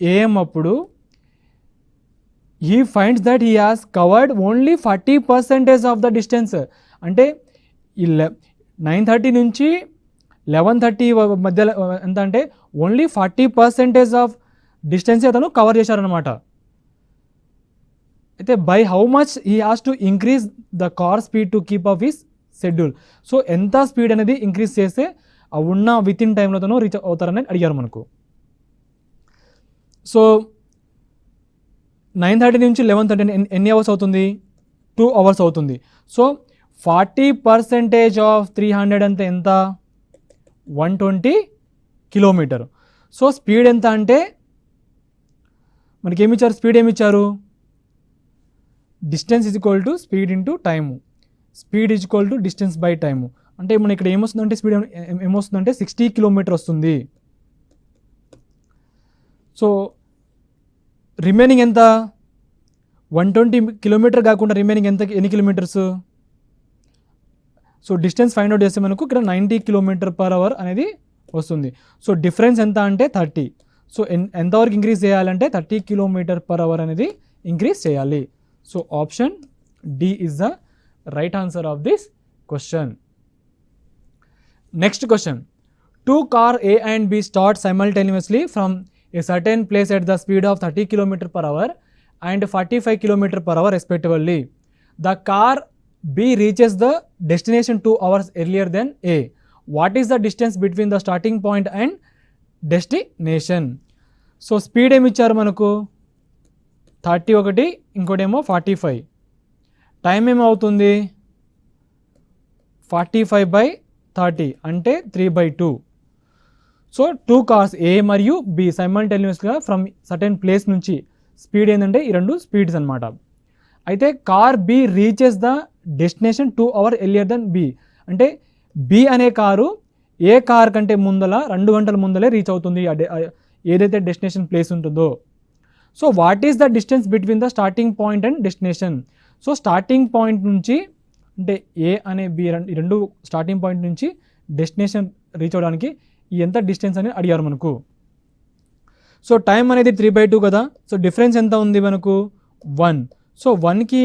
AM అప్పుడు he finds that he has covered only 40% of the distance. అంటే ఈ 9:30 నుంచి 11:30 మధ్యలో ఎంత అంటే ఓన్లీ 40% ఆఫ్ డిస్టెన్స్ అతను కవర్ చేశారనమాట. అయితే by how much he has to increase the car speed to keep up his schedule. So ఎంత స్పీడ్ అనేది ఇంక్రీజ్ చేస్తే ఉన్న విత్ ఇన్ టైంలోతోనూ రీచ్ అవుతారని అడిగారు మనకు. సో 9:30 నుంచి 11:30 ఎన్ని అవర్స్ అవుతుంది 2 అవర్స్ అవుతుంది. సో 40% ఆఫ్ 300 అంటే ఎంత 120 కిలోమీటర్. సో స్పీడ్ ఎంత అంటే మనకి ఏమి ఇచ్చారు స్పీడ్ ఏమి ఇచ్చారు distance is equal to speed into time. Speed is equal to distance by time. అంటే మన ఇక్కడ ఏమొస్తుందంటే స్పీడ్ ఏమొస్తుందంటే 60 కిలోమీటర్ వస్తుంది. సో రిమైనింగ్ ఎంత 120 కిలోమీటర్ కాకుండా రిమైనింగ్ ఎన్ని kilometres. So distance find out చేస్తే మనకు ఇక్కడ 90 km/h అనేది వస్తుంది. సో డిఫరెన్స్ ఎంత అంటే 30. సో ఎంతవరకు ఇంక్రీజ్ చేయాలంటే 30 km/h అనేది ఇంక్రీజ్ చేయాలి. So option D is the right answer of this question. Next question. 2 cars A and B start simultaneously from a certain place at the speed of 30 km/h and 45 km/h respectively. The car B reaches the destination 2 hours earlier than A. What is the distance between the starting point and destination? So speed ఏమి ఇచ్చారు మనకు 31 ఇంకోటేమో 45. Time ఏమవుతుంది 45/30 అంటే 3/2. So 2 cars A మరియు B సైమల్టేనియస్గా from certain place నుంచి speed ఏంటంటే ఈ రెండు స్పీడ్స్ అనమాట. అయితే car B reaches the destination 2 hours earlier than B. అంటే బి అనే కారు ఏ కార్ కంటే ముందల 2 గంటల ముందలే రీచ్ అవుతుంది ఏదైతే డెస్టినేషన్ ప్లేస్ ఉంటుందో. So what is the distance between the starting point and destination. So starting point నుంచి అంటే ఏ అనే బి ఈ రెండు స్టార్టింగ్ పాయింట్ నుంచి డెస్టినేషన్ రీచ్ అవ్వడానికి ఎంత డిస్టెన్స్ అని అడిగారు మనకు. సో టైం అనేది 3/2 కదా. సో డిఫరెన్స్ ఎంత ఉంది మనకు 1. సో 1కి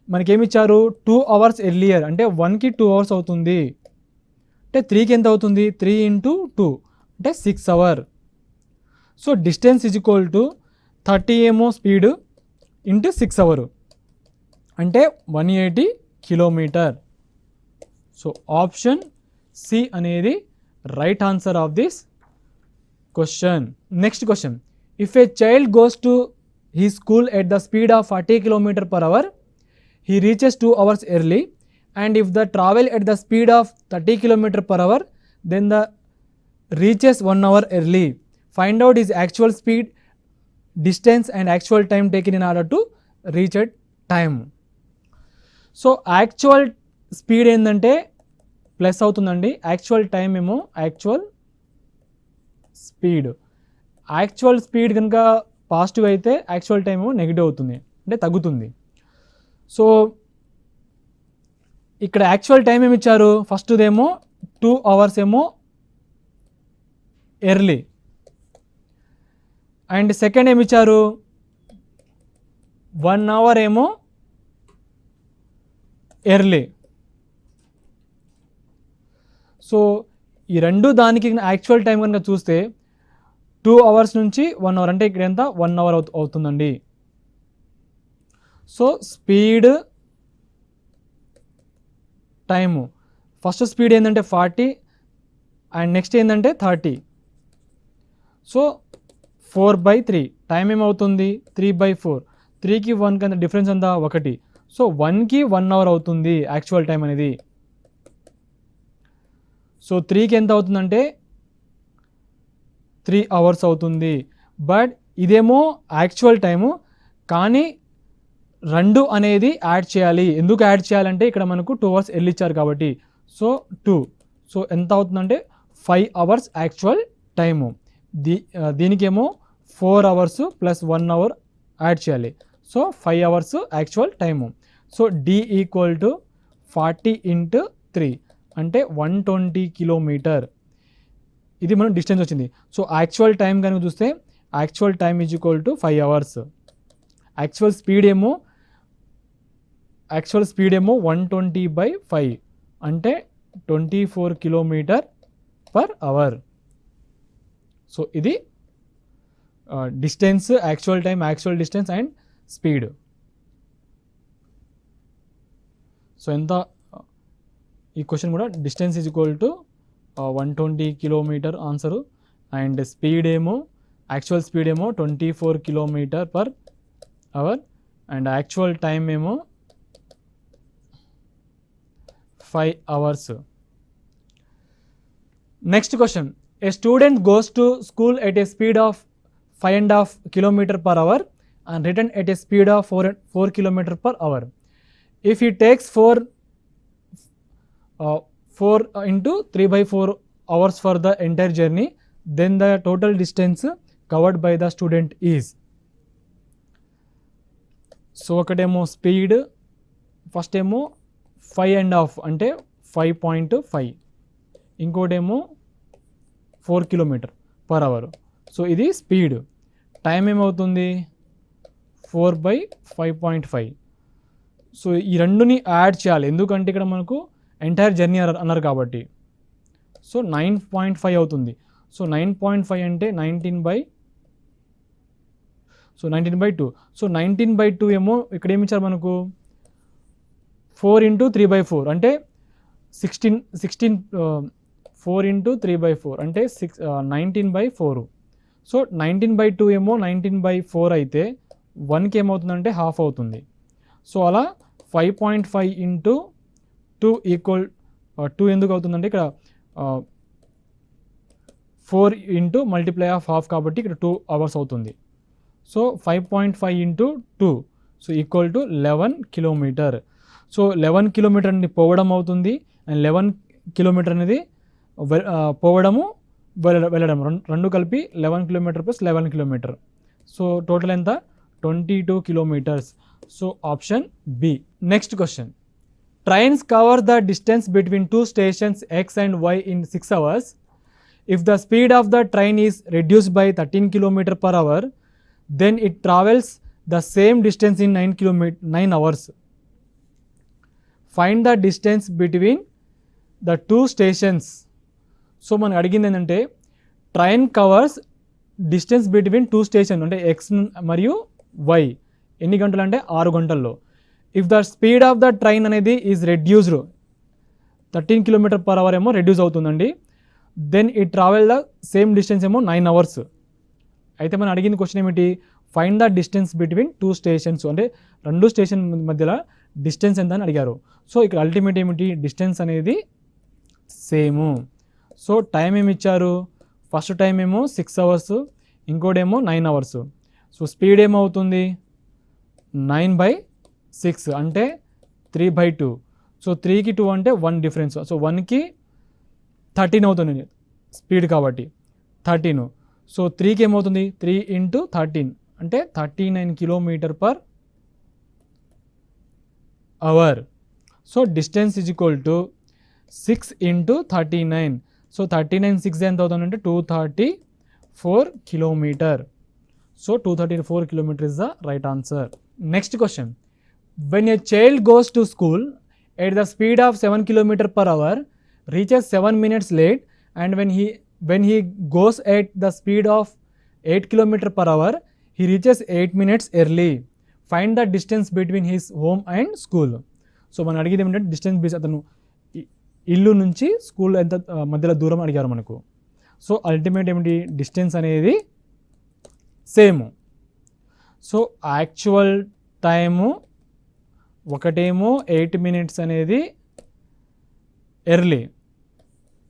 మనకేమిచ్చారు 2 hours ఎర్లియర్, అంటే 1కి 2 hours అవుతుంది. అంటే 3కి ఎంత అవుతుంది 3 × 2 అంటే 6 hours. So distance is equal to 30 ఏమో స్పీడ్ ఇంటూ 6 hours అంటే 180 కిలోమీటర్. సో ఆప్షన్ సి అనేది right answer of this question. Next question, if a child goes to he school at the speed of 40 km/h, he reaches 2 hours early, and if the travel at the speed of 30 km/h, then the reaches 1 hour early. Find out his actual speed, distance and actual time taken in order to reach at time. So actual speed ఏంటంటే plus అవుతుందండి, actual time ఏమో actual speed కనుక positive అయితే actual time ఏమో negative అవుతుంది, అంటే తగ్గుతుంది. So ఇక్కడ యాక్చువల్ టైం ఏమి ఇచ్చారు, ఫస్ట్దేమో 2 hours ఏమో ఎర్లీ, అండ్ సెకండ్ ఏమి ఇచ్చారు 1 hour ఏమో ఎర్లీ. సో ఈ రెండు దానికి యాక్చువల్ టైం కనుక చూస్తే 2 hours నుంచి 1 hour, అంటే ఇక్కడ ఎంత 1 hour అవుతుందండి. So speed time, first speed ఏంటంటే 40 అండ్ నెక్స్ట్ ఏంటంటే 30. సో 4/3 టైం ఏమవుతుంది 3/4, 3కి 1కి అంత డిఫరెన్స్ అంతా 1. సో 1కి 1 hour అవుతుంది యాక్చువల్ టైం అనేది. సో 3కి ఎంత అవుతుందంటే 3 hours అవుతుంది. బట్ ఇదేమో యాక్చువల్ టైము, కానీ 2 అనేది యాడ్ చేయాలి. ఎందుకు యాడ్ చేయాలంటే ఇక్కడ మనకు 2 hours ఎర్లీ ఇచ్చారు కాబట్టి. సో 2, సో ఎంత అవుతుందంటే 5 hours యాక్చువల్ టైము. దీనికేమో 4 hours ప్లస్ 1 hour యాడ్ చేయాలి. So 5 hours actual time. సో D = 40 × 3 అంటే 120 కిలోమీటర్. ఇది మనం డిస్టెన్స్ వచ్చింది. సో యాక్చువల్ టైం కనుక చూస్తే actual time is equal to 5 hours. Actual speed ఏమో 120/5 అంటే 24 km/h. సో ఇది distance, actual time, actual distance and speed. So ఎంత ఈ క్వశ్చన్ కూడా distance is equal to 120 km answer, and speed ఏమో యాక్చువల్ స్పీడ్ ఏమో 24 km/h అండ్ యాక్చువల్ టైం ఏమో 5 hours. Next question, A student goes to school at a speed of 5.5 km/h and return at a speed of 4 km/h. If he takes 4 into 3/4 hours for the entire journey, then the total distance covered by the student is. So ఒకటేమో speed, first ఏమో 5.5 అంటే 5.5, ఇంకోటేమో 4 km/h. So ఇది speed. Time ఏమవుతుంది 4/5.5. So ఈ రెండుని add చేయాలి, ఎందుకంటే ఇక్కడ మనకు ఎంటైర్ జర్నీ అన్నారు కాబట్టి. సో 9.5 అవుతుంది. సో 9.5 అంటే 19/2. సో 19/2 ఏమో ఇక్కడ ఏమి ఇచ్చారు మనకు 4 × 3/4 అంటే 16 4 × 3/4 అంటే 19/4. సో 19/2 ఏమో 19/4 అయితే 1కి ఏమవుతుందంటే హాఫ్ అవుతుంది. సో అలా 5.5 × 2 = 2 ఎందుకు అవుతుందంటే ఇక్కడ 4 × మల్టిప్లై ఆఫ్ హాఫ్ కాబట్టి ఇక్కడ 2 hours అవుతుంది. So 5.5 × 2 so = 11 km. So 11 km అనేది పోవడం అవుతుంది, అండ్ 11 km అనేది పోవడము వెళ్ళడం రెండు కలిపి 11 km + 11 km. సో టోటల్ ఎంత 22 km. So option B. Next question, trains cover the distance between 2 stations X and Y in 6 hours. If the speed of the train is reduced by 13 km/h, then it travels the same distance in 9 hours. Find the distance between the two stations. సో మనకు అడిగింది ఏంటంటే train covers distance between two station అంటే X మరియు Y ఎన్ని గంటలు అంటే 6 గంటల్లో. If the speed of the train అనేది ఈజ్ రెడ్యూస్డ్ 13 km/h ఏమో రెడ్యూస్ అవుతుందండి. Then it travel the same distance ఏమో 9 hours. అయితే మనం అడిగింది క్వశ్చన్ ఏమిటి, find the distance between two stations అంటే 2 స్టేషన్ మధ్యలో డిస్టెన్స్ ఎంత అని అడిగారు. సో ఇక్కడ అల్టిమేట్ ఏమిటి, డిస్టెన్స్ అనేది సేము. సో టైం ఏమి ఇచ్చారు, ఫస్ట్ టైం ఏమో 6 hours, ఇంకోటేమో 9 hours. సో స్పీడ్ ఏమవుతుంది 9/6 అంటే 3/2. సో 3కి 2 అంటే 1 డిఫరెన్స్. సో 1కి 13 అవుతుంది స్పీడ్ కాబట్టి 13. సో 3కి ఏమవుతుంది 3 × 13 అంటే 39 km/h. So distance is equal to 6 × 39. So 39 6 ఎంత అవుతుంది అంటే 234 km. So 234 km is the right answer. Next question. When a child goes to school at the speed of 7 km/h, reaches 7 minutes late, and when he goes at the speed of 8 km/h, he reaches 8 minutes early. Find the distance between his home and school. So మనం అడిగేది ఏమంటే distance base అతను ఇల్లు నుంచి school ఎంత మధ్యలో దూరం అడిగారు మనకు. సో అల్టిమేట్ ఏమిటి, డిస్టెన్స్ అనేది సేమ్. సో యాక్చువల్ టైము ఒకటేమో 8 minutes అనేది ఎర్లీ,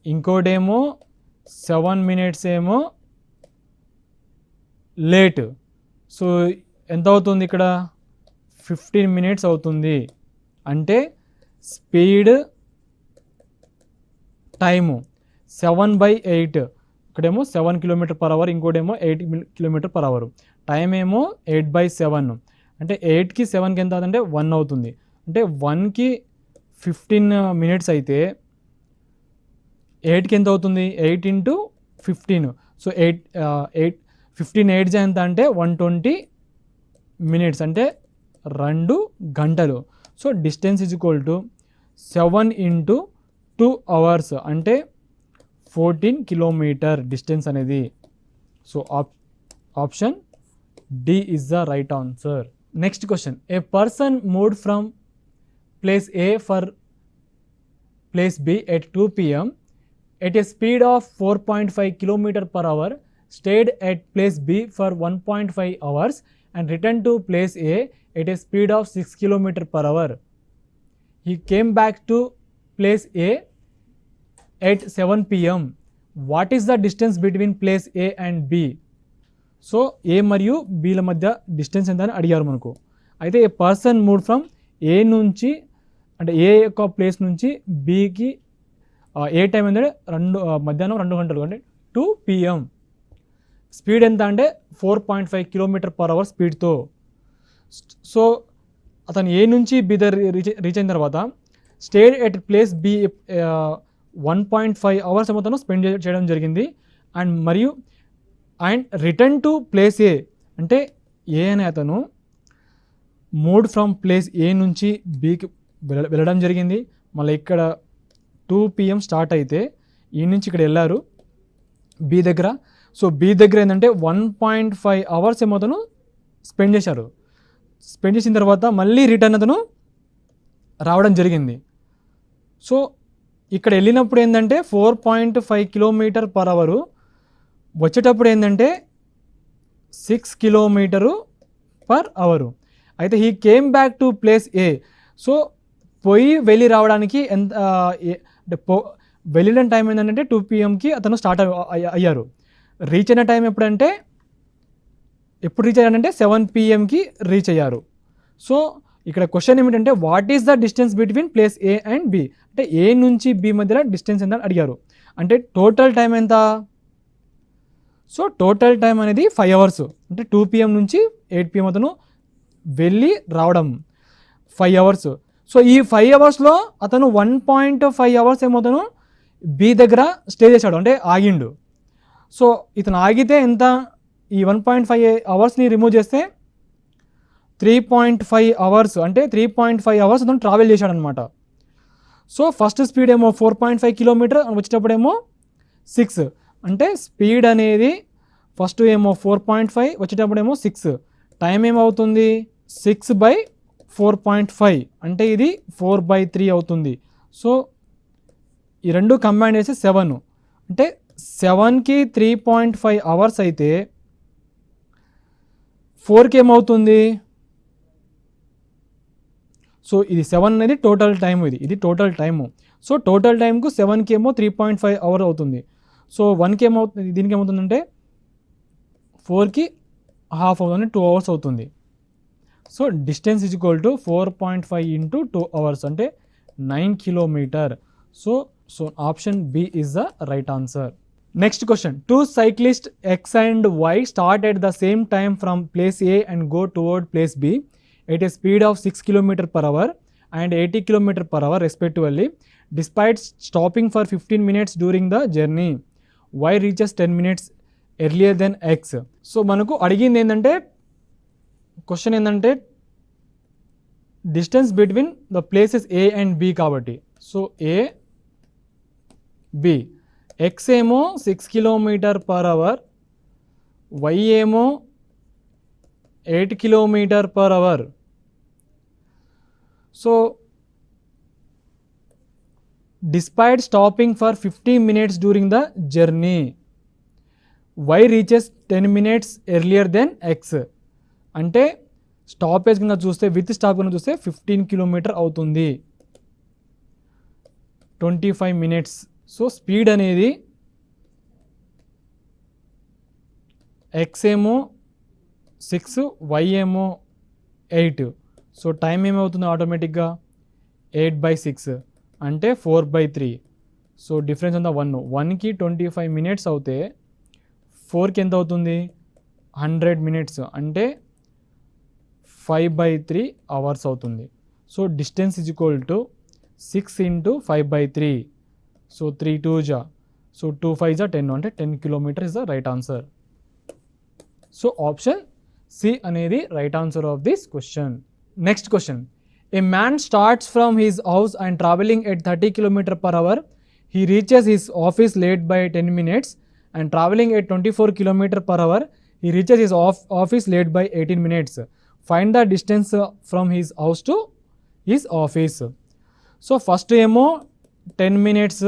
ఇంకోటేమో 7 minutes ఏమో లేట్. సో ఎంత అవుతుంది ఇక్కడ 15 minutes అవుతుంది. అంటే స్పీడ్ టైము 7/8, ఇక్కడేమో 7 km/h, ఇంకోటేమో 8 km/h. టైం ఏమో 8/7 అంటే 8కి 7కి ఎంత అవుతుందంటే 1 అవుతుంది. అంటే 1కి 15 minutes అయితే 8కి ఎంత అవుతుంది 8 × 15. సో 15 8 ఎంత అంటే 120 minutes అంటే 2 గంటలు. So distance is equal to 7 × 2 hours అంటే 14 km డిస్టెన్స్ అనేది. So option D is the right answer. Next question. A person moved from place A for place B at 2 PM at a speed of 4.5 km/h, stayed at place B for 1.5 hours and returned to place A at a speed of 6 km/h. He came back to place A at 7 PM. What is the distance between place A and B? So A మరియు బీల మధ్య distance ఎంత అని అడిగారు మనకు. అయితే A person move from A నుంచి అంటే ఏ యొక్క ప్లేస్ నుంచి బీకి ఏ టైం ఏంటంటే మధ్యాహ్నం 2 గంటలు అంటే 2 PM. స్పీడ్ ఎంత అంటే 4.5 km/h స్పీడ్తో. సో అతను ఏ నుంచి బి దగ్గర రీచ్ అయిన తర్వాత stayed at place B 1.5 hours ఏమో తను స్పెండ్ చేయడం జరిగింది. And return to place A అంటే ఏ అనే అతను మూవ్ ఫ్రమ్ ప్లేస్ ఏ నుంచి బీకి వెళ్ళడం జరిగింది. మళ్ళీ ఇక్కడ 2 PM స్టార్ట్ అయితే ఈ నుంచి ఇక్కడ వెళ్ళారు బి దగ్గర. సో బి దగ్గర ఏంటంటే 1.5 hours ఏమో అతను స్పెండ్ చేశారు. స్పెండ్ చేసిన తర్వాత మళ్ళీ రిటర్న్ అతను రావడం జరిగింది. సో ఇక్కడ వెళ్ళినప్పుడు ఏంటంటే 4.5 km/h, వచ్చేటప్పుడు ఏంటంటే 6 km/h. అయితే he came back to place A. So వెళ్ళి రావడానికి ఎంత వెళ్ళిన టైం ఏంటంటే 2 PMకి అతను స్టార్ట్ అయ్యారు. రీచ్ అయిన టైం ఎప్పుడు రీచ్ అయ్యారంటే 7 PMకి రీచ్ అయ్యారు. సో ఇక్కడ క్వశ్చన్ ఏమిటంటే what is the distance between place A and B అంటే ఏ నుంచి బి మధ్యలో డిస్టెన్స్ ఎంత అడిగారు. అంటే టోటల్ టైం ఎంత, సో టోటల్ టైం అనేది 5 hours అంటే 2 PM నుంచి 8 PM అతను వెళ్ళి రావడం 5 hours. సో ఈ 5 hoursలో అతను 1.5 hours ఏమో అతను బి దగ్గర స్టే చేశాడు అంటే ఆగిండు. సో ఇతను ఆగితే ఎంత, ఈ 1.5 అవర్స్ని రిమూవ్ చేస్తే 3.5 అవర్స్, అంటే 3.5 అవర్స్ అతను ట్రావెల్ చేశాడనమాట. సో ఫస్ట్ స్పీడ్ ఏమో 4.5 కిలోమీటర్ వచ్చేటప్పుడేమో 6, అంటే స్పీడ్ అనేది ఫస్ట్ ఏమో 4.5 వచ్చేటప్పుడేమో 6, టైం ఏమవుతుంది 6/4.5, అంటే ఇది 4/3 అవుతుంది. సో ఈ రెండు కంబైన్ చేసి 7, అంటే 7కి 3.5 అవర్స్ అయితే 4కి ఏమవుతుంది, సో ఇది 7 అనేది టోటల్ టైం, ఇది టోటల్ టైము. సో టోటల్ టైంకు 7కి ఏమో 3.5 అవర్ అవుతుంది. సో 1కి ఏమవుతుంది, దీనికి ఏమవుతుందంటే 4కి హాఫ్ అవుతుంది, 2 అవర్స్ అవుతుంది. So distance is equal to 4.5 into 2 hours, అంటే 9 kilometre. So option B is the right answer. Next question, 2 cyclists X and Y start at the same time from place A and go toward place B at a speed of 6 km/h and 80 km/h respectively. Despite stopping for 15 minutes during the journey, Y reaches 10 minutes earlier than X. So మనకు అడిగింది ఏంటంటే, question ఏంటంటే distance between the places A and B కాబట్టి, so A B, X ఏమో 6 km/h, Y ఏమో 8 km/h. So despite stopping for 15 minutes during the journey, Y reaches 10 minutes earlier than X, అంటే stoppage కనుక చూస్తే, విత్ స్టాప్ కనుక చూస్తే 15 kilometre అవుతుంది, 25 minutes. So speed అనేది X ఏమో 6, Y ఏమో 8. సో టైం ఏమవుతుంది ఆటోమేటిక్గా 8/6, అంటే 4/3. సో డిఫరెన్స్ అంతా 1కి 25 minutes అవుతే 4కి ఎంత అవుతుంది 100 minutes, అంటే 5/3 అవర్స్ అవుతుంది. So distance is equal to 6 into 5/3. So 3 2 జా, సో 2 5 జా 10, అంటే 10 kilometer is the right answer. So option C అనేది right answer of this question. Next question, a man starts from his house and travelling at 30 km/h. He reaches his office late by 10 minutes and traveling at 24 km/h. He reaches his office late by 18 minutes. Find the distance from his house to his office. So first ఏమో 10 minutes,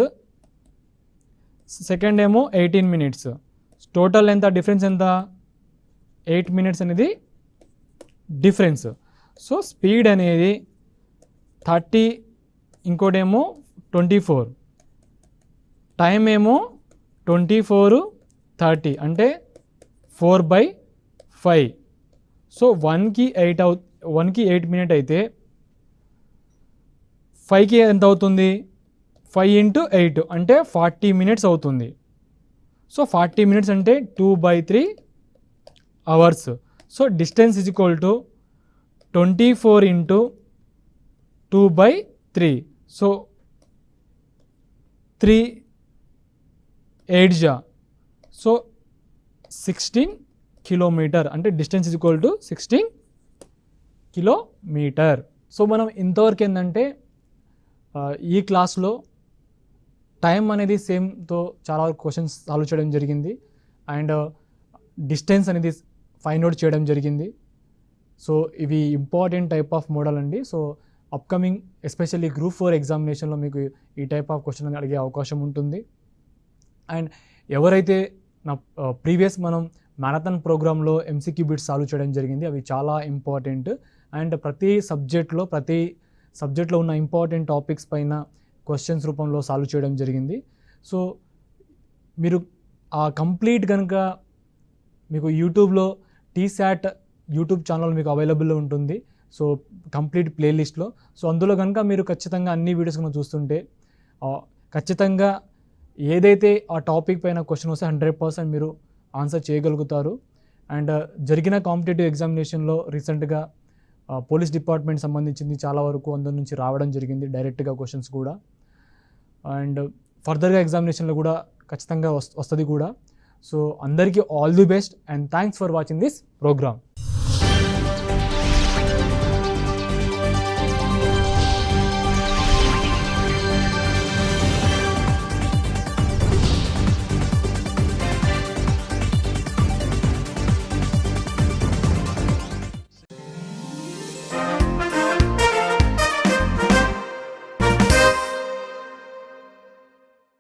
second ఏమో 18 minutes. Total ఎంత difference, ఎంత 8 minutes అనేది difference. So speed అనేది 30, ఇంకోటేమో 24, time ఏమో 24:30, అంటే 4/5. So 1కి 8 minutes అయితే 5కి ఎంత అవుతుంది 5 × 8, అంటే 40 minutes అవుతుంది. సో 40 minutes అంటే 2/3 hours. So distance is equal to 24 × 2/3. So 3 8 జా, సో 16 కిలోమీటర్, అంటే distance is equal to 16 kilometre. So మనం ఇంతవరకు ఏంటంటే ఈ క్లాస్లో టైం అనేది సేమ్తో చాలా వరకు క్వశ్చన్స్ సాల్వ్ చేయడం జరిగింది, అండ్ డిస్టెన్స్ అనేది ఫైండ్ అవుట్ చేయడం జరిగింది. సో ఇవి ఇంపార్టెంట్ టైప్ ఆఫ్ మోడల్ అండి. సో అప్కమింగ్ ఎస్పెషల్లీ గ్రూప్ 4 ఎగ్జామినేషన్లో మీకు ఈ టైప్ ఆఫ్ క్వశ్చన్ అని అడిగే అవకాశం ఉంటుంది. అండ్ ఎవరైతే నా ప్రీవియస్ మనం మ్యారథాన్ ప్రోగ్రాంలో MCQ బిట్స్ సాల్వ్ చేయడం జరిగింది, అవి చాలా ఇంపార్టెంట్. అండ్ ప్రతి సబ్జెక్ట్లో ఉన్న ఇంపార్టెంట్ టాపిక్స్ పైన క్వశ్చన్స్ రూపంలో సాల్వ్ చేయడం జరిగింది. సో మీరు ఆ కంప్లీట్ కనుక మీకు యూట్యూబ్లో TSAT యూట్యూబ్ ఛానల్ మీకు అవైలబుల్లో ఉంటుంది. సో కంప్లీట్ ప్లేలిస్ట్లో, సో అందులో కనుక మీరు ఖచ్చితంగా అన్ని వీడియోస్ కనుక చూస్తుంటే ఖచ్చితంగా ఏదైతే ఆ టాపిక్ పైన క్వశ్చన్ వస్తే 100% మీరు ఆన్సర్ చేయగలుగుతారు. అండ్ జరిగిన కాంపిటేటివ్ ఎగ్జామినేషన్లో రీసెంట్గా పోలీస్ డిపార్ట్మెంట్ సంబంధించింది చాలా వరకు అందరి నుంచి రావడం జరిగింది డైరెక్ట్గా క్వశ్చన్స్ కూడా. అండ్ ఫర్దర్గా ఎగ్జామినేషన్లో కూడా ఖచ్చితంగా వస్తుంది కూడా. సో అందరికీ all the best and thanks for watching this programme.